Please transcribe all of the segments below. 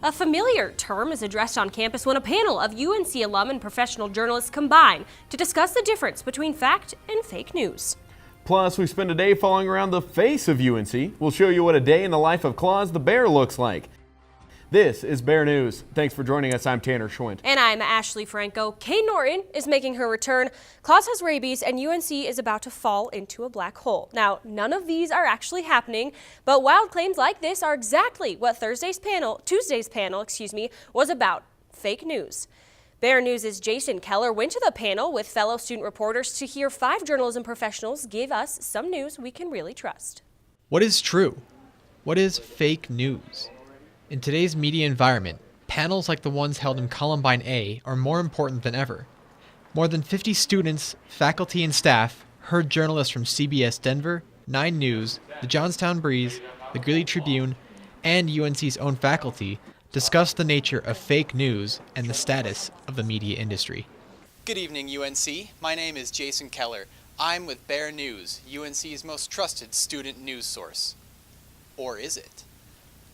A familiar term is addressed on campus when a panel of UNC alum and professional journalists combine to discuss the difference between fact and fake news. Plus, we spend a day following around the face of UNC. We'll show you what a day in the life of Claus the Bear looks like. This is Bear News. Thanks for joining us. I'm Tanner Schwint. And I'm Ashley Franco. Kate Norton is making her return. Claus has rabies, and UNC is about to fall into a black hole. Now, none of these are actually happening, but wild claims like this are exactly what Tuesday's panel, was about: fake news. Bear News' Jason Keller went to the panel with fellow student reporters to hear 5 journalism professionals give us some news we can really trust. What is true? What is fake news? In today's media environment, panels like the ones held in Columbine A are more important than ever. More than 50 students, faculty, and staff heard journalists from CBS Denver, 9 News, the Johnstown Breeze, the Greeley Tribune, and UNC's own faculty discuss the nature of fake news and the status of the media industry. Good evening, UNC. My name is Jason Keller. I'm with Bear News, UNC's most trusted student news source. Or is it?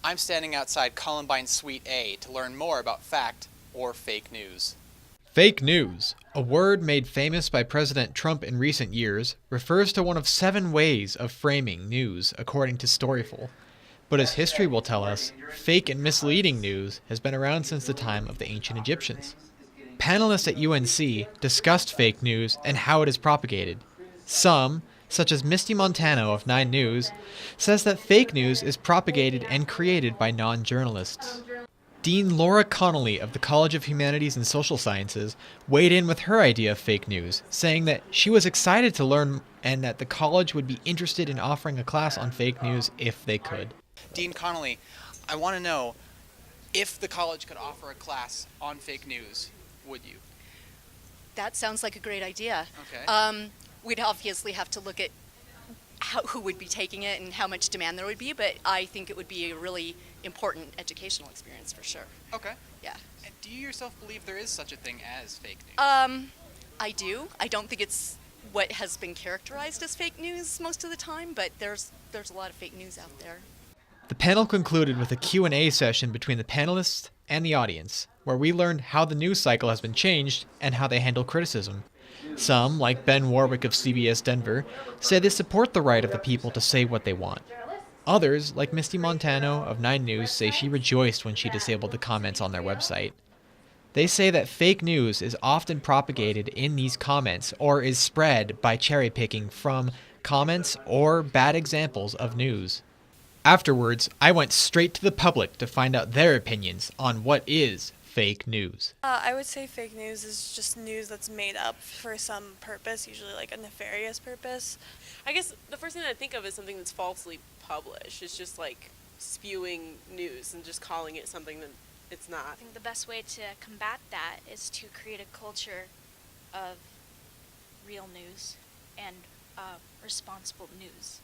I'm standing outside Columbine Suite A to learn more about fact or fake news. Fake news, a word made famous by President Trump in recent years, refers to one of 7 ways of framing news, according to Storyful. But as history will tell us, fake and misleading news has been around since the time of the ancient Egyptians. Panelists at UNC discussed fake news and how it is propagated. Some, such as Misty Montano of 9 News, says that fake news is propagated and created by non-journalists. Dean Laura Connolly of the College of Humanities and Social Sciences weighed in with her idea of fake news, saying that she was excited to learn and that the college would be interested in offering a class on fake news if they could. Dean Connolly, I want to know, if the college could offer a class on fake news, would you? That sounds like a great idea. Okay. We'd obviously have to look at who would be taking it and how much demand there would be, but I think it would be a really important educational experience for sure. Okay. Yeah. And do you yourself believe there is such a thing as fake news? I do. I don't think it's what has been characterized as fake news most of the time, but there's a lot of fake news out there. The panel concluded with a Q&A session between the panelists and the audience, where we learned how the news cycle has been changed and how they handle criticism. Some, like Ben Warwick of CBS Denver, say they support the right of the people to say what they want. Others, like Misty Montano of 9 News, say she rejoiced when she disabled the comments on their website. They say that fake news is often propagated in these comments or is spread by cherry-picking from comments or bad examples of news. Afterwards, I went straight to the public to find out their opinions on what is fake news. I would say fake news is just news that's made up for some purpose, usually like a nefarious purpose. I guess the first thing I think of is something that's falsely published. It's just like spewing news and just calling it something that it's not. I think the best way to combat that is to create a culture of real news and responsible news.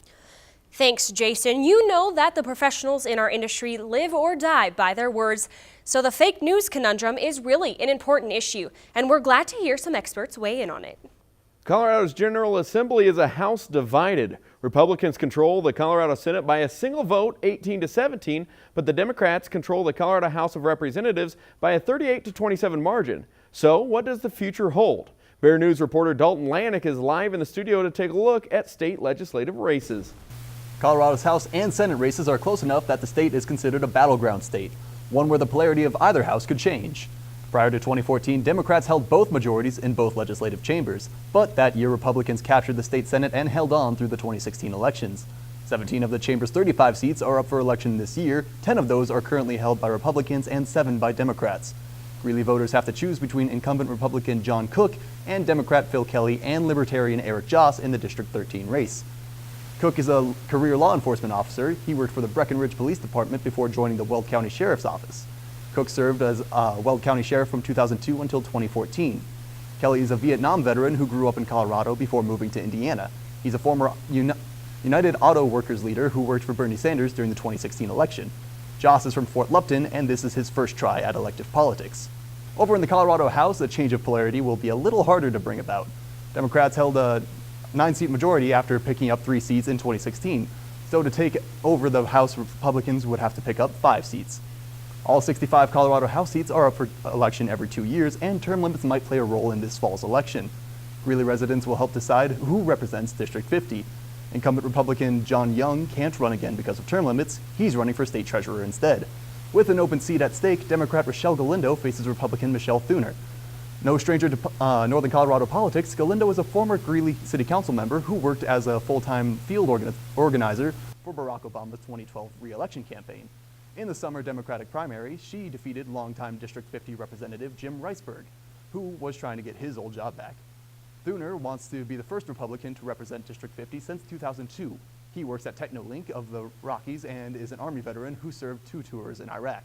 Thanks, Jason. You know that the professionals in our industry live or die by their words, so the fake news conundrum is really an important issue, and we're glad to hear some experts weigh in on it. Colorado's General Assembly is a House divided. Republicans control the Colorado Senate by a single vote, 18-17, but the Democrats control the Colorado House of Representatives by a 38-27 margin. So what does the future hold? Bear News reporter Dalton Lanik is live in the studio to take a look at state legislative races. Colorado's House and Senate races are close enough that the state is considered a battleground state, one where the polarity of either house could change. Prior to 2014, Democrats held both majorities in both legislative chambers, but that year Republicans captured the state Senate and held on through the 2016 elections. 17 of the chamber's 35 seats are up for election this year, 10 of those are currently held by Republicans and 7 by Democrats. Greeley voters have to choose between incumbent Republican John Cook and Democrat Phil Kelly and Libertarian Eric Joss in the District 13 race. Cook is a career law enforcement officer. He worked for the Breckenridge Police Department before joining the Weld County Sheriff's Office. Cook served as Weld County Sheriff from 2002 until 2014. Kelly is a Vietnam veteran who grew up in Colorado before moving to Indiana. He's a former United Auto Workers leader who worked for Bernie Sanders during the 2016 election. Joss is from Fort Lupton, and this is his first try at elective politics. Over in the Colorado House, a change of polarity will be a little harder to bring about. Democrats held a 9-seat majority after picking up 3 seats in 2016. So to take over the House, Republicans would have to pick up 5 seats. All 65 Colorado House seats are up for election every 2 years, and term limits might play a role in this fall's election. Greeley residents will help decide who represents District 50. Incumbent Republican John Young can't run again because of term limits. He's running for state treasurer instead. With an open seat at stake, Democrat Rochelle Galindo faces Republican Michelle Thuner. No stranger to Northern Colorado politics, Galindo is a former Greeley City Council member who worked as a full-time field organizer for Barack Obama's 2012 re-election campaign. In the summer Democratic primary, she defeated longtime District 50 Representative Jim Riceburg, who was trying to get his old job back. Thuner wants to be the first Republican to represent District 50 since 2002. He works at Technolink of the Rockies and is an Army veteran who served 2 tours in Iraq.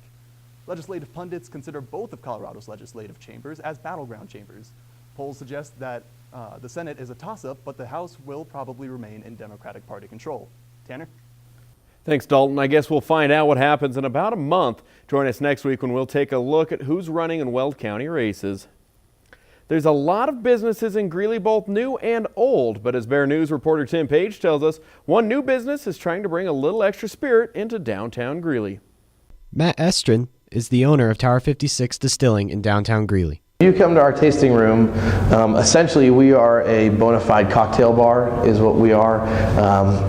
Legislative pundits consider both of Colorado's legislative chambers as battleground chambers. Polls suggest that the Senate is a toss-up, but the House will probably remain in Democratic Party control. Tanner? Thanks, Dalton. I guess we'll find out what happens in about a month. Join us next week when we'll take a look at who's running in Weld County races. There's a lot of businesses in Greeley, both new and old, but as Bear News reporter Tim Page tells us, one new business is trying to bring a little extra spirit into downtown Greeley. Matt Estrin is the owner of Tower 56 Distilling in downtown Greeley. You come to our tasting room, essentially we are a bona fide cocktail bar is what we are.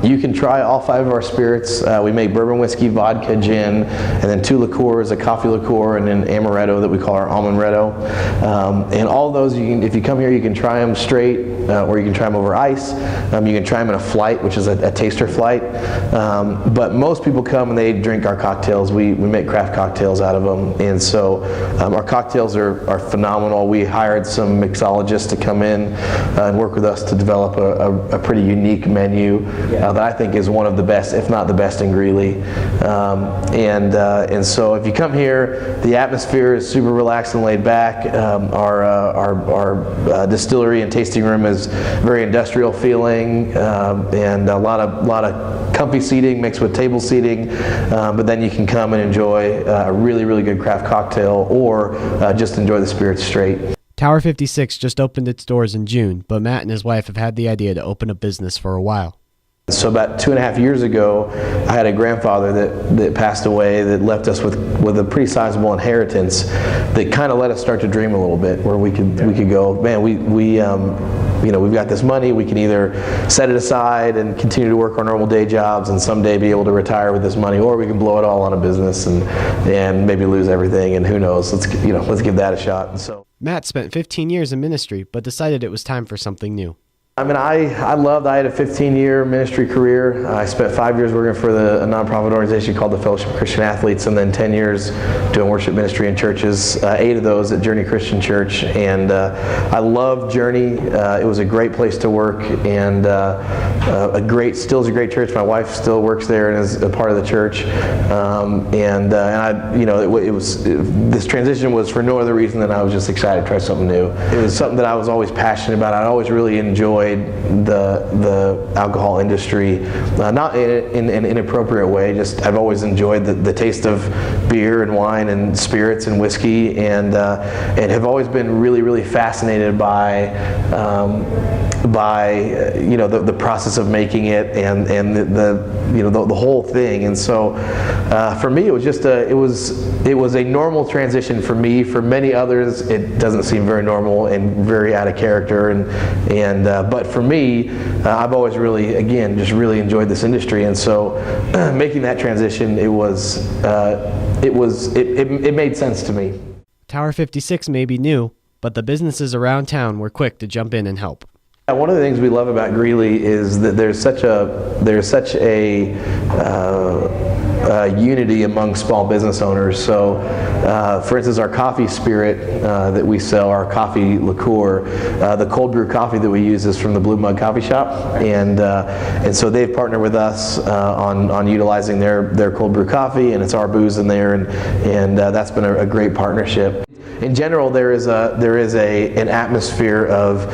You can try all 5 of our spirits. We make bourbon whiskey, vodka, gin, and then 2 liqueurs, a coffee liqueur and an amaretto that we call our almondretto. And all of those, if you come here, you can try them straight or you can try them over ice. You can try them in a flight, which is a taster flight. But most people come and they drink our cocktails. We make craft cocktails out of them. And so our cocktails are phenomenal. We hired some mixologists to come in and work with us to develop a pretty unique menu that I think is one of the best, if not the best, in Greeley. And so if you come here, the atmosphere is super relaxed and laid back. Our distillery and tasting room is very industrial feeling, and a lot of comfy seating mixed with table seating. But then you can come and enjoy a really, really good craft cocktail, or just enjoy the spirits straight. Tower 56 just opened its doors in June, but Matt and his wife have had the idea to open a business for a while. So about 2.5 years ago, I had a grandfather that passed away that left us with a pretty sizable inheritance that kind of let us start to dream a little bit, where we could go, man, we've got this money, we can either set it aside and continue to work our normal day jobs and someday be able to retire with this money, or we can blow it all on a business and maybe lose everything, and who knows, let's give that a shot. And so Matt spent 15 years in ministry, but decided it was time for something new. I mean, I had a 15-year ministry career. I spent 5 years working for a nonprofit organization called the Fellowship of Christian Athletes, and then 10 years doing worship ministry in churches, 8 of those at Journey Christian Church. And I love Journey. It was a great place to work, and still is a great church. My wife still works there and is a part of the church. This transition was for no other reason than I was just excited to try something new. It was something that I was always passionate about. I always really enjoyed the alcohol industry, not in an inappropriate way. Just I've always enjoyed the taste of beer and wine and spirits and whiskey, and have always been really, really fascinated by the process of making it and the whole thing. And so for me, it was just it was a normal transition for me. For many others, it doesn't seem very normal and very out of character. But for me, I've always really enjoyed this industry, and so making that transition, it made sense to me. Tower 56 may be new, but the businesses around town were quick to jump in and help. One of the things we love about Greeley is that there's such a unity among small business owners. So, for instance, our coffee spirit that we sell, our coffee liqueur, the cold brew coffee that we use is from the Blue Mug Coffee Shop, and so they've partnered with us on utilizing their cold brew coffee, and it's our booze in there, and that's been a great partnership. In general, there is an atmosphere of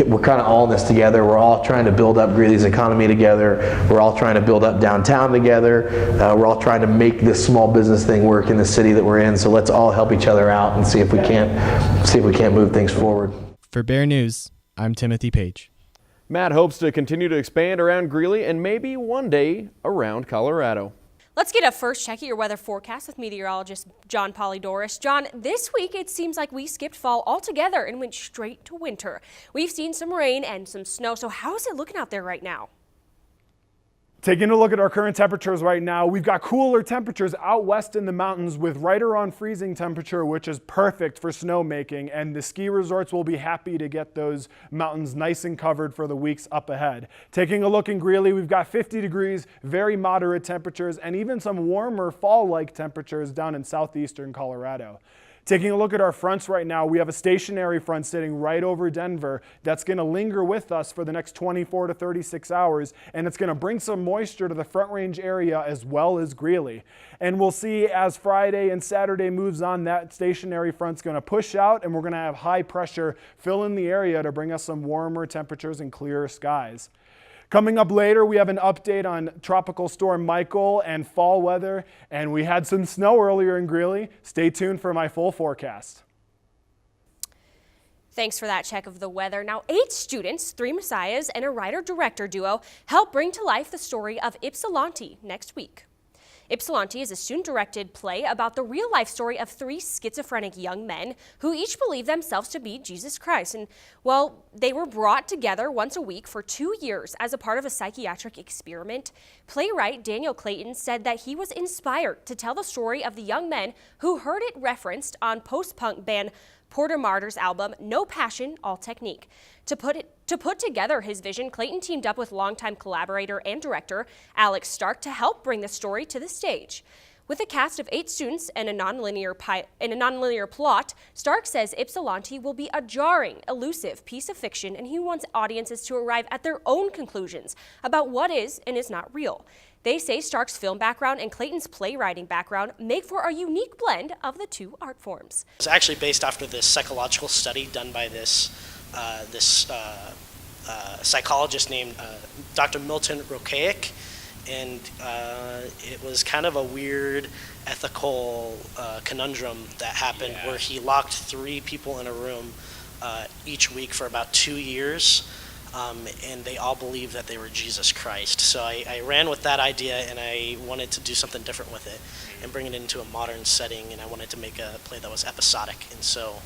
we're kind of all in this together. We're all trying to build up Greeley's economy together. We're all trying to build up downtown together. We're all trying to make this small business thing work in the city that we're in. So let's all help each other out and see if we can't move things forward. For Bear News, I'm Timothy Page. Matt hopes to continue to expand around Greeley and maybe one day around Colorado. Let's get a first check at your weather forecast with meteorologist John Polydorus. John, this week it seems like we skipped fall altogether and went straight to winter. We've seen some rain and some snow, so how is it looking out there right now? Taking a look at our current temperatures right now, we've got cooler temperatures out west in the mountains with right around freezing temperature, which is perfect for snowmaking, and the ski resorts will be happy to get those mountains nice and covered for the weeks up ahead. Taking a look in Greeley, we've got 50 degrees, very moderate temperatures, and even some warmer fall-like temperatures down in southeastern Colorado. Taking a look at our fronts right now, we have a stationary front sitting right over Denver that's going to linger with us for the next 24 to 36 hours, and it's going to bring some moisture to the Front Range area as well as Greeley. And we'll see as Friday and Saturday moves on, that stationary front's going to push out, and we're going to have high pressure fill in the area to bring us some warmer temperatures and clearer skies. Coming up later, we have an update on Tropical Storm Michael and fall weather, and we had some snow earlier in Greeley. Stay tuned for my full forecast. Thanks for that check of the weather. Now, 8 students, 3 messiahs, and a writer-director duo help bring to life the story of Ypsilanti next week. Ypsilanti is a student-directed play about the real-life story of 3 schizophrenic young men who each believe themselves to be Jesus Christ. And, well, they were brought together once a week for 2 years as a part of a psychiatric experiment. Playwright Daniel Clayton said that he was inspired to tell the story of the young men who heard it referenced on post-punk band Porter Martyr's album, No Passion, All Technique. To put together his vision, Clayton teamed up with longtime collaborator and director Alex Stark to help bring the story to the stage. With a cast of 8 students and a nonlinear plot, Stark says Ypsilanti will be a jarring, elusive piece of fiction, and he wants audiences to arrive at their own conclusions about what is and is not real. They say Stark's film background and Clayton's playwriting background make for a unique blend of the 2 art forms. It's actually based after this psychological study done by this psychologist named Dr. Milton Rocaik, and it was kind of a weird ethical conundrum that happened where he locked 3 people in a room each week for about 2 years. And they all believed that they were Jesus Christ. So I ran with that idea, and I wanted to do something different with it and bring it into a modern setting, and I wanted to make a play that was episodic, and so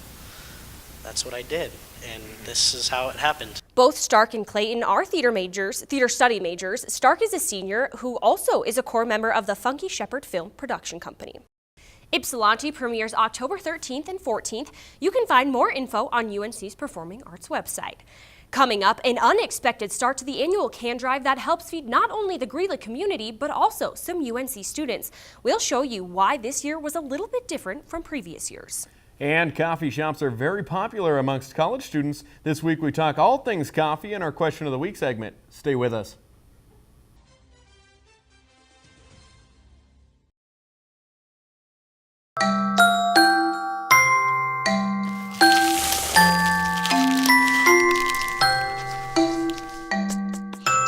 that's what I did, and this is how it happened. Both Stark and Clayton are theater study majors. Stark is a senior who also is a core member of the Funky Shepherd Film Production Company. Ypsilanti premieres October 13th and 14th. You can find more info on UNC's Performing Arts website. Coming up, an unexpected start to the annual can drive that helps feed not only the Greeley community, but also some UNC students. We'll show you why this year was a little bit different from previous years. And coffee shops are very popular amongst college students. This week we talk all things coffee in our Question of the Week segment. Stay with us.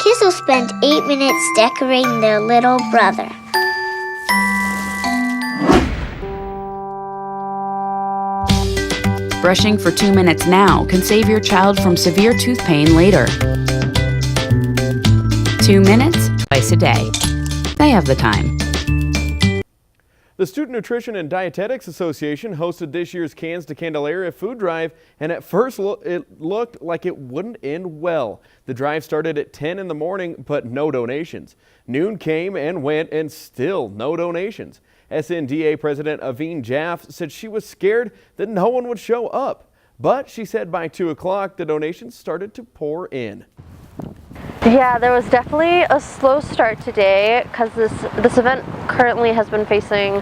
Kids will spend 8 minutes decorating their little brother. Brushing for 2 minutes now can save your child from severe tooth pain later. 2 minutes, twice a day. They have the time. The Student Nutrition and Dietetics Association hosted this year's Cans to Candelaria food drive, and at first it looked like it wouldn't end well. The drive started at 10 in the morning, but no donations. Noon came and went, and still no donations. SNDA President Aveen Jaff said she was scared that no one would show up, but she said by 2 o'clock the donations started to pour in. Yeah, there was definitely a slow start today because this event currently has been facing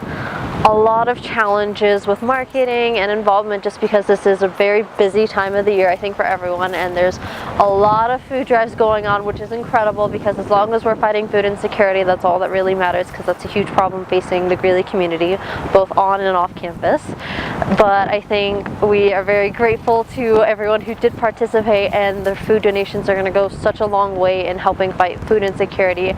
a lot of challenges with marketing and involvement just because this is a very busy time of the year, I think, for everyone, and there's a lot of food drives going on, which is incredible because as long as we're fighting food insecurity, that's all that really matters because that's a huge problem facing the Greeley community, both on and off campus. But I think we are very grateful to everyone who did participate, and their food donations are going to go such a long way in helping fight food insecurity.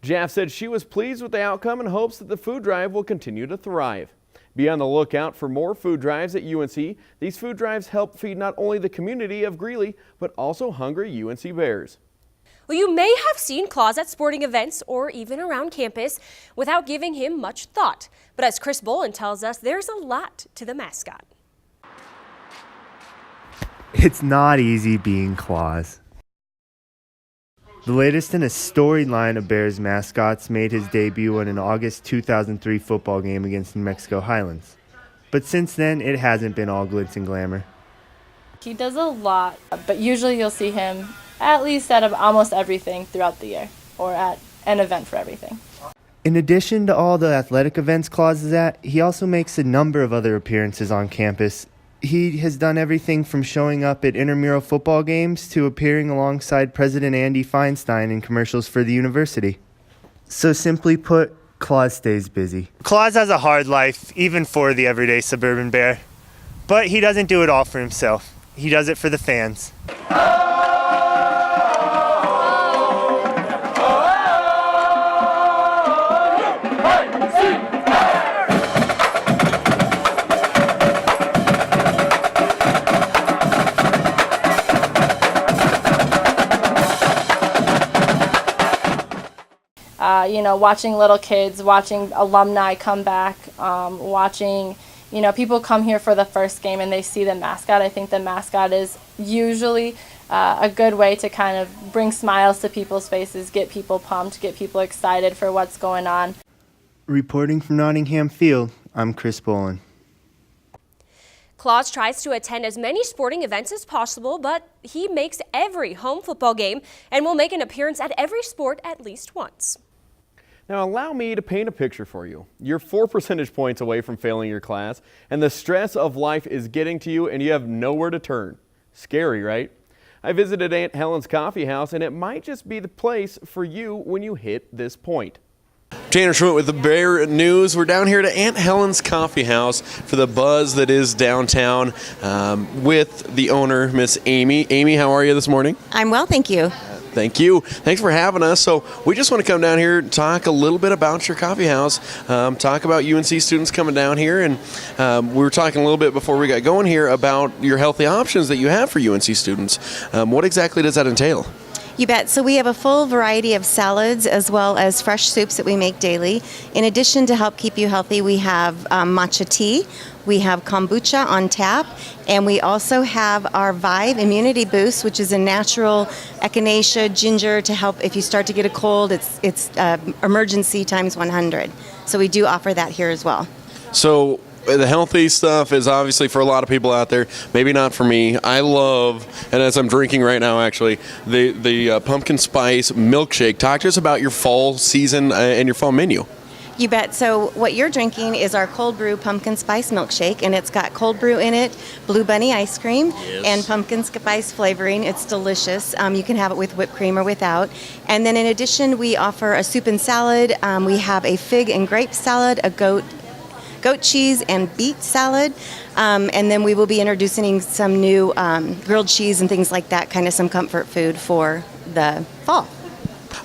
Jaff said she was pleased with the outcome and hopes that the food drive will continue to thrive. Be on the lookout for more food drives at UNC. These food drives help feed not only the community of Greeley, but also hungry UNC Bears. Well, you may have seen Claus at sporting events or even around campus without giving him much thought. But as Chris Bolin tells us, there's a lot to the mascot. It's not easy being Claus. The latest in a storied line of Bears mascots made his debut in an August 2003 football game against New Mexico Highlands. But since then, it hasn't been all glitz and glamour. He does a lot, but usually you'll see him at least at almost everything throughout the year, or at an event for everything. In addition to all the athletic events Claus is at, he also makes a number of other appearances on campus. He has done everything from showing up at intramural football games to appearing alongside President Andy Feinstein in commercials for the university. So simply put, Claus stays busy. Claus has a hard life, even for the everyday suburban bear. But he doesn't do it all for himself. He does it for the fans. Watching little kids, watching alumni come back, watching, people come here for the first game and they see the mascot. I think the mascot is usually a good way to kind of bring smiles to people's faces, get people pumped, get people excited for what's going on. Reporting from Nottingham Field, I'm Chris Bolin. Claus tries to attend as many sporting events as possible, but he makes every home football game and will make an appearance at every sport at least once. Now allow me to paint a picture for you. You're 4 percentage points away from failing your class, and the stress of life is getting to you and you have nowhere to turn. Scary, right? I visited Aunt Helen's Coffee House, and it might just be the place for you when you hit this point. Tanner Schmidt with the Bear News. We're down here to Aunt Helen's Coffee House for the buzz that is downtown with the owner, Miss Amy. Amy, how are you this morning? I'm well, thank you. Thank you. Thanks for having us. So we just want to come down here and talk a little bit about your coffee house, talk about UNC students coming down here, and we were talking a little bit before we got going here about your healthy options that you have for UNC students. What exactly does that entail? You bet. So we have a full variety of salads as well as fresh soups that we make daily. In addition, to help keep you healthy, we have matcha tea, we have kombucha on tap, and we also have our Vive Immunity Boost, which is a natural echinacea ginger to help if you start to get a cold. It's emergency times 100. So we do offer that here as well. So the healthy stuff is obviously for a lot of people out there, maybe not for me. I love, and as I'm drinking right now actually, the pumpkin spice milkshake. Talk to us about your fall season and your fall menu. You bet. So what you're drinking is our cold brew pumpkin spice milkshake, and it's got cold brew in it, Blue Bunny ice cream, and pumpkin spice flavoring. It's delicious. You can have it with whipped cream or without. And then in addition, we offer a soup and salad. We have a fig and grape salad, a goat cheese and beet salad, and then we will be introducing some new grilled cheese and things like that, kind of some comfort food for the fall.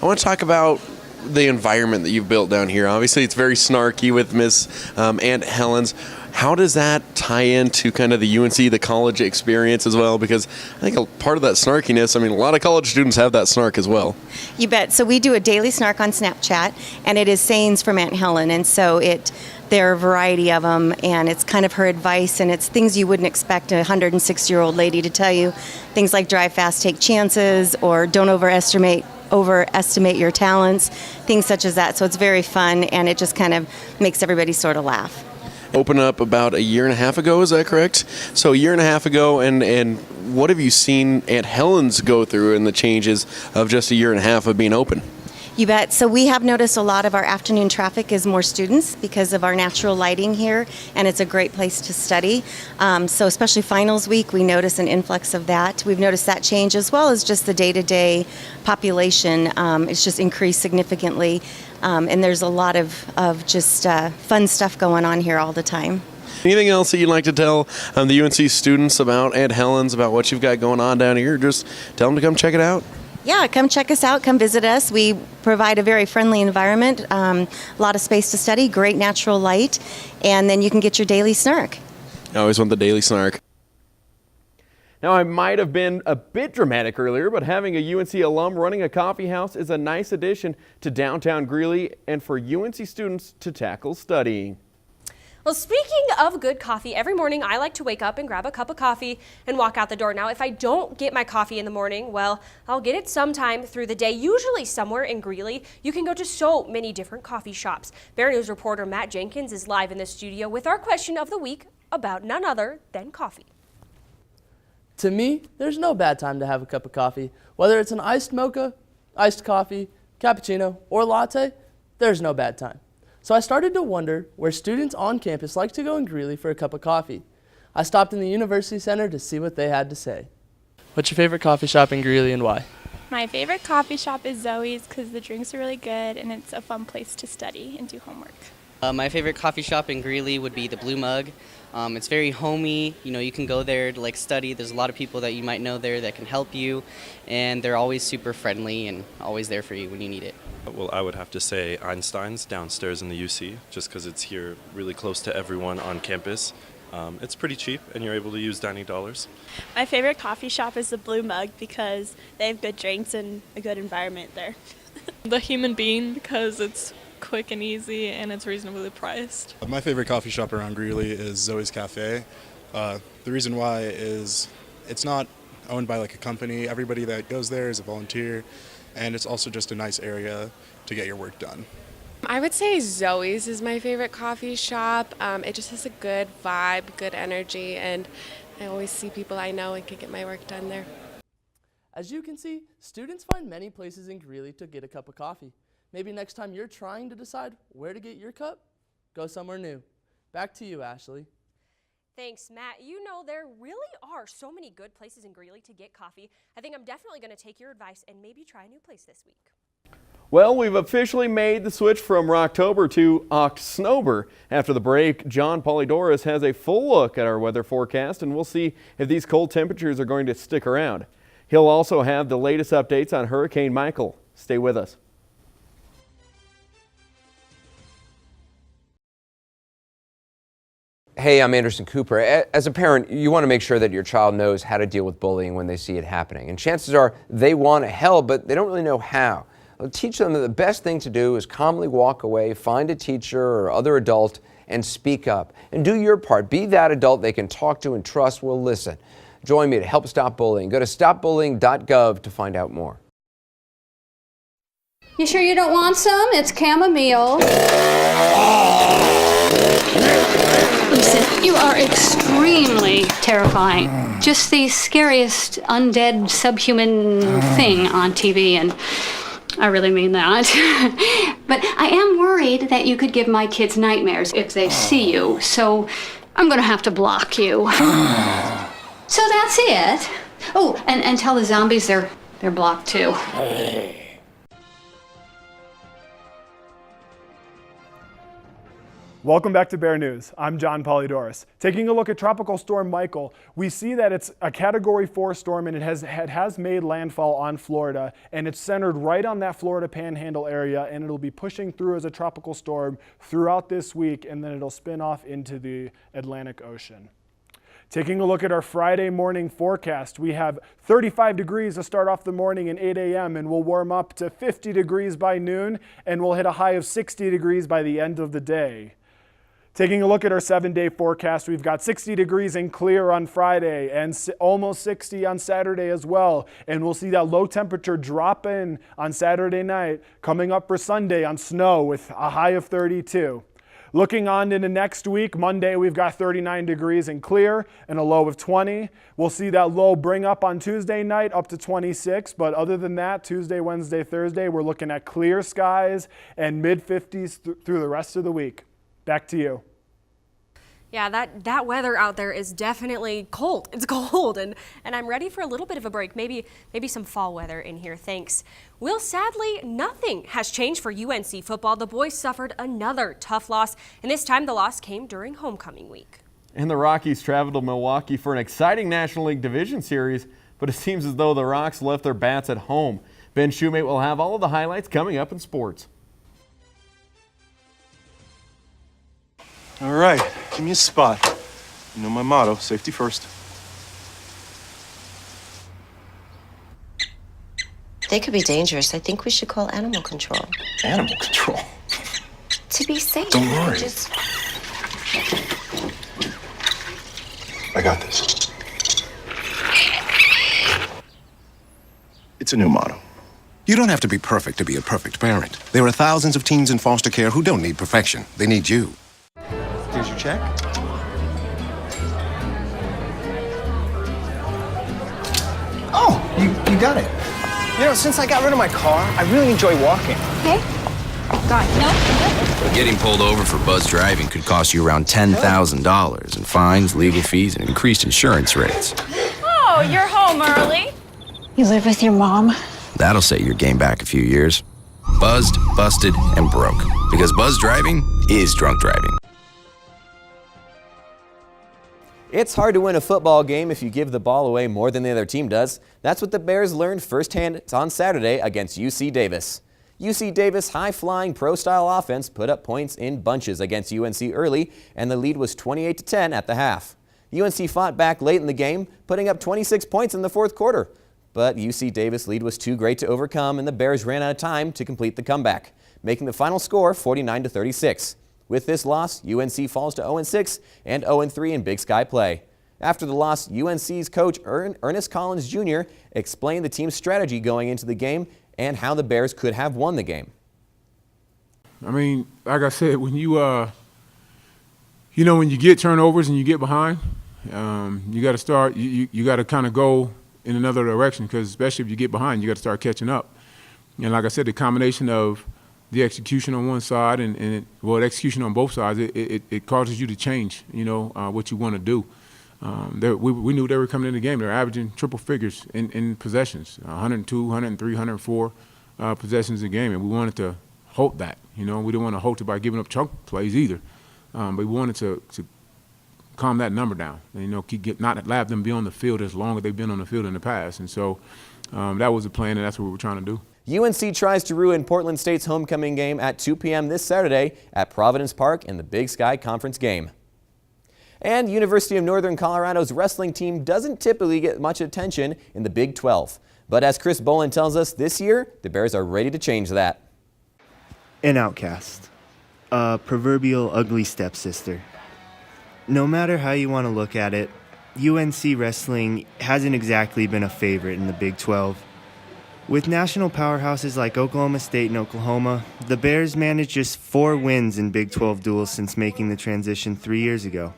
I want to talk about the environment that you've built down here. Obviously, it's very snarky with Miss Aunt Helen's. How does that tie into kind of the UNC, the college experience as well? Because I think a part of that snarkiness, a lot of college students have that snark as well. You bet. So we do a daily snark on Snapchat, and it is sayings from Aunt Helen, and so there are a variety of them, and it's kind of her advice, and it's things you wouldn't expect a 106-year-old lady to tell you. Things like drive fast, take chances, or don't overestimate your talents, things such as that. So it's very fun, and it just kind of makes everybody sort of laugh. Open up about a year and a half ago, is that correct? So a year and a half ago, and what have you seen Aunt Helen's go through in the changes of just a year and a half of being open? You bet. So we have noticed a lot of our afternoon traffic is more students because of our natural lighting here, and it's a great place to study. So especially finals week, we notice an influx of that. We've noticed that change, as well as just the day-to-day population. It's just increased significantly, and there's a lot of just fun stuff going on here all the time. Anything else that you'd like to tell the UNC students about Aunt Helen's, about what you've got going on down here? Just tell them to come check it out. Yeah, come check us out. Come visit us. We provide a very friendly environment, a lot of space to study, great natural light, and then you can get your daily snark. I always want the daily snark. Now, I might have been a bit dramatic earlier, but having a UNC alum running a coffee house is a nice addition to downtown Greeley and for UNC students to tackle studying. Well, speaking of good coffee, every morning I like to wake up and grab a cup of coffee and walk out the door. Now, if I don't get my coffee in the morning, well, I'll get it sometime through the day, usually somewhere in Greeley. You can go to so many different coffee shops. Bear News reporter Matt Jenkins is live in the studio with our question of the week about none other than coffee. To me, there's no bad time to have a cup of coffee. Whether it's an iced mocha, iced coffee, cappuccino, or latte, there's no bad time. So I started to wonder where students on campus like to go in Greeley for a cup of coffee. I stopped in the University Center to see what they had to say. What's your favorite coffee shop in Greeley and why? My favorite coffee shop is Zoe's because the drinks are really good and it's a fun place to study and do homework. My favorite coffee shop in Greeley would be the Blue Mug. It's very homey. You can go there to study. There's a lot of people that you might know there that can help you, and they're always super friendly and always there for you when you need it. Well, I would have to say Einstein's downstairs in the UC, just because it's here really close to everyone on campus. It's pretty cheap, and you're able to use dining dollars. My favorite coffee shop is the Blue Mug because they have good drinks and a good environment there. The Human Bean because it's quick and easy and it's reasonably priced. My favorite coffee shop around Greeley is Zoe's Cafe. The reason why is it's not owned by a company. Everybody that goes there is a volunteer, and it's also just a nice area to get your work done. I would say Zoe's is my favorite coffee shop. It just has a good vibe, good energy, and I always see people I know and can get my work done there. As you can see, students find many places in Greeley to get a cup of coffee. Maybe next time you're trying to decide where to get your cup, go somewhere new. Back to you, Ashley. Thanks, Matt. There really are so many good places in Greeley to get coffee. I think I'm definitely going to take your advice and maybe try a new place this week. Well, we've officially made the switch from Rocktober to Octsnober. After the break, John Polydorus has a full look at our weather forecast, and we'll see if these cold temperatures are going to stick around. He'll also have the latest updates on Hurricane Michael. Stay with us. Hey, I'm Anderson Cooper. As a parent, you want to make sure that your child knows how to deal with bullying when they see it happening. And chances are they want to help, but they don't really know how. Well, teach them that the best thing to do is calmly walk away, find a teacher or other adult, and speak up. And do your part. Be that adult they can talk to and trust will listen. Join me to help stop bullying. Go to stopbullying.gov to find out more. You sure you don't want some? It's chamomile. Listen, you are extremely terrifying. Just the scariest undead subhuman thing on TV, and I really mean that. But I am worried that you could give my kids nightmares if they see you, so I'm gonna have to block you. So that's it. Oh, and tell the zombies they're blocked too. Welcome back to Bear News. I'm John Polydorus. Taking a look at Tropical Storm Michael, we see that it's a Category 4 storm and it has made landfall on Florida, and it's centered right on that Florida Panhandle area, and it'll be pushing through as a tropical storm throughout this week, and then it'll spin off into the Atlantic Ocean. Taking a look at our Friday morning forecast, we have 35 degrees to start off the morning at 8 a.m. and we'll warm up to 50 degrees by noon, and we'll hit a high of 60 degrees by the end of the day. Taking a look at our 7-day forecast, we've got 60 degrees and clear on Friday and almost 60 on Saturday as well. And we'll see that low temperature drop in on Saturday night, coming up for Sunday on snow with a high of 32. Looking on into next week, Monday we've got 39 degrees and clear and a low of 20. We'll see that low bring up on Tuesday night up to 26, but other than that, Tuesday, Wednesday, Thursday, we're looking at clear skies and mid-50s through the rest of the week. Back to you. Yeah, that weather out there is definitely cold. It's cold, and I'm ready for a little bit of a break. Maybe some fall weather in here, thanks. Well, sadly, nothing has changed for UNC football. The boys suffered another tough loss, and this time the loss came during homecoming week. And the Rockies traveled to Milwaukee for an exciting National League Division Series, but it seems as though the Rocks left their bats at home. Ben Shoemate will have all of the highlights coming up in sports. All right, give me a spot. You know my motto, safety first. They could be dangerous. I think we should call animal control. Animal control? To be safe. Don't worry. Just... I got this. It's a new motto. You don't have to be perfect to be a perfect parent. There are thousands of teens in foster care who don't need perfection. They need you. Here's your check. Oh, you got it. You know, since I got rid of my car, I really enjoy walking. Okay. God, no. Getting pulled over for buzz driving could cost you around $10,000 in fines, legal fees, and increased insurance rates. Oh, you're home early. You live with your mom? That'll set your game back a few years. Buzzed, busted, and broke. Because buzz driving is drunk driving. It's hard to win a football game if you give the ball away more than the other team does. That's what the Bears learned firsthand on Saturday against UC Davis. UC Davis' high-flying pro-style offense put up points in bunches against UNC early, and the lead was 28-10 at the half. UNC fought back late in the game, putting up 26 points in the fourth quarter. But UC Davis' lead was too great to overcome, and the Bears ran out of time to complete the comeback, making the final score 49-36. With this loss, UNC falls to 0-6 and 0-3 in Big Sky play. After the loss, UNC's coach Ernest Collins Jr. explained the team's strategy going into the game and how the Bears could have won the game. I mean, like I said, when you when you get turnovers and you get behind, you got to start. You got to kind of go in another direction, because especially if you get behind, you got to start catching up. And like I said, the combination of the execution on one side and the execution on both sides, it causes you to change, what you want to do. We knew they were coming in the game. They were averaging triple figures in possessions, 102, 103, 104 possessions a game, and we wanted to halt that. We didn't want to halt it by giving up chunk plays either, but we wanted to calm that number down and not have them be on the field as long as they've been on the field in the past. And so that was the plan, and that's what we were trying to do. UNC tries to ruin Portland State's homecoming game at 2 p.m. this Saturday at Providence Park in the Big Sky Conference game. And University of Northern Colorado's wrestling team doesn't typically get much attention in the Big 12. But as Chris Bolin tells us, this year, the Bears are ready to change that. An outcast. A proverbial ugly stepsister. No matter how you want to look at it, UNC wrestling hasn't exactly been a favorite in the Big 12. With national powerhouses like Oklahoma State and Oklahoma, the Bears managed just 4 wins in Big 12 duels since making the transition 3 years ago.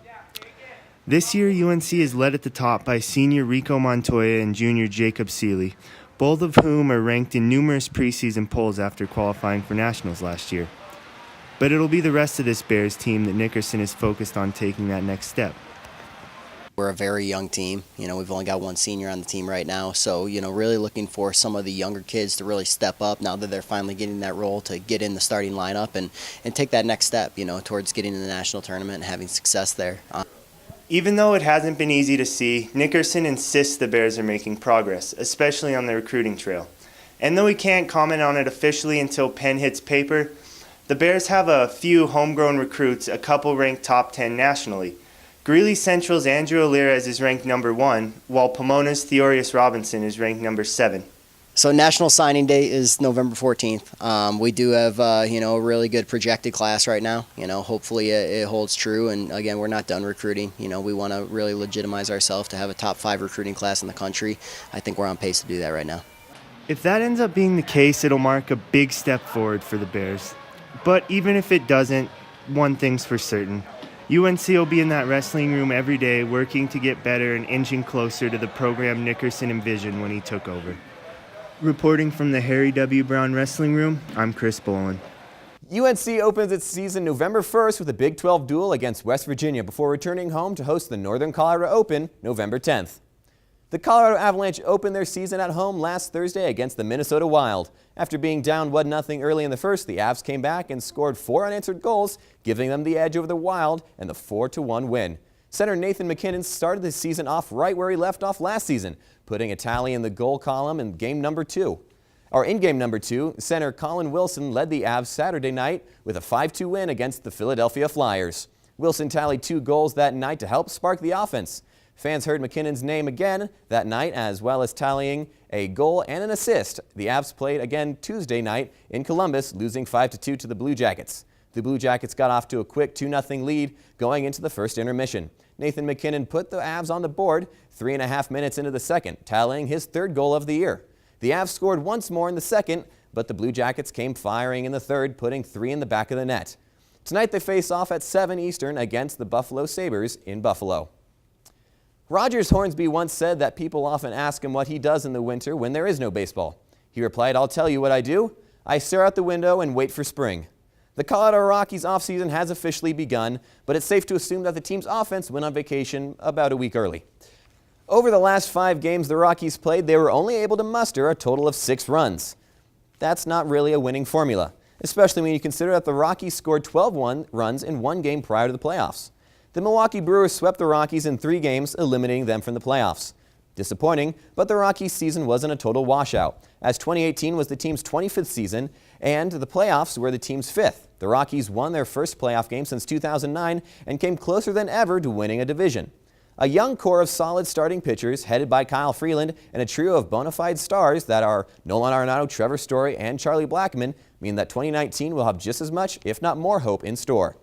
This year, UNC is led at the top by senior Rico Montoya and junior Jacob Seeley, both of whom are ranked in numerous preseason polls after qualifying for nationals last year. But it'll be the rest of this Bears team that Nickerson is focused on taking that next step. We're a very young team. We've only got one senior on the team right now. So, really looking for some of the younger kids to really step up now that they're finally getting that role to get in the starting lineup and take that next step, towards getting in the national tournament and having success there. Even though it hasn't been easy to see, Nickerson insists the Bears are making progress, especially on the recruiting trail. And though he can't comment on it officially until pen hits paper, the Bears have a few homegrown recruits, a couple ranked top 10 nationally. Greeley Central's Andrew Alirez is ranked number 1, while Pomona's Theorius Robinson is ranked number 7. So National Signing Day is November 14th. We do have, a really good projected class right now. Hopefully it holds true. And again, we're not done recruiting. We want to really legitimize ourselves to have a top 5 recruiting class in the country. I think we're on pace to do that right now. If that ends up being the case, it'll mark a big step forward for the Bears. But even if it doesn't, one thing's for certain. UNC will be in that wrestling room every day, working to get better and inching closer to the program Nickerson envisioned when he took over. Reporting from the Harry W. Brown Wrestling Room, I'm Chris Bolin. UNC opens its season November 1st with a Big 12 duel against West Virginia before returning home to host the Northern Colorado Open November 10th. The Colorado Avalanche opened their season at home last Thursday against the Minnesota Wild. After being down 1-0 early in the first, the Avs came back and scored 4 unanswered goals, giving them the edge over the Wild and the 4-1 win. Center Nathan MacKinnon started the season off right where he left off last season, putting a tally in the goal column in game number 2. In game number 2, center Colin Wilson led the Avs Saturday night with a 5-2 win against the Philadelphia Flyers. Wilson tallied 2 goals that night to help spark the offense. Fans heard McKinnon's name again that night, as well as tallying a goal and an assist. The Avs played again Tuesday night in Columbus, losing 5-2 to the Blue Jackets. The Blue Jackets got off to a quick 2-0 lead going into the first intermission. Nathan McKinnon put the Avs on the board 3.5 minutes into the second, tallying his third goal of the year. The Avs scored once more in the second, but the Blue Jackets came firing in the third, putting 3 in the back of the net. Tonight they face off at 7 Eastern against the Buffalo Sabres in Buffalo. Rogers Hornsby once said that people often ask him what he does in the winter when there is no baseball. He replied, "I'll tell you what I do. I stare out the window and wait for spring." The Colorado Rockies offseason has officially begun, but it's safe to assume that the team's offense went on vacation about a week early. Over the last 5 games the Rockies played, they were only able to muster a total of 6 runs. That's not really a winning formula, especially when you consider that the Rockies scored 12 runs in 1 game prior to the playoffs. The Milwaukee Brewers swept the Rockies in 3 games, eliminating them from the playoffs. Disappointing, but the Rockies season wasn't a total washout, as 2018 was the team's 25th season, and the playoffs were the team's 5th. The Rockies won their first playoff game since 2009 and came closer than ever to winning a division. A young core of solid starting pitchers, headed by Kyle Freeland, and a trio of bona fide stars that are Nolan Arenado, Trevor Story, and Charlie Blackmon, mean that 2019 will have just as much, if not more, hope in store.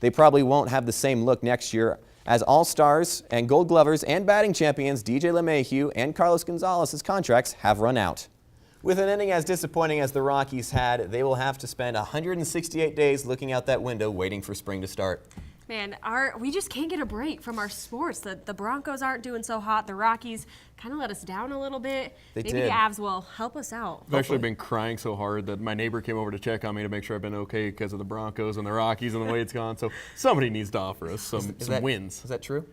They probably won't have the same look next year, as All-Stars and Gold Glovers and batting champions DJ LeMahieu and Carlos Gonzalez's contracts have run out. With an ending as disappointing as the Rockies had, they will have to spend 168 days looking out that window waiting for spring to start. Man, we just can't get a break from our sports. The Broncos aren't doing so hot. The Rockies kind of let us down a little bit. Maybe the Avs will help us out. I've actually been crying so hard that my neighbor came over to check on me to make sure I've been okay because of the Broncos and the Rockies and the way it's gone. So somebody needs to offer us some wins. Is that true?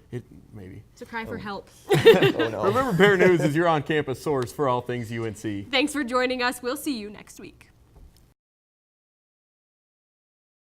Maybe. It's a cry for help. Oh, no. Remember, Bear News is your on-campus source for all things UNC. Thanks for joining us. We'll see you next week.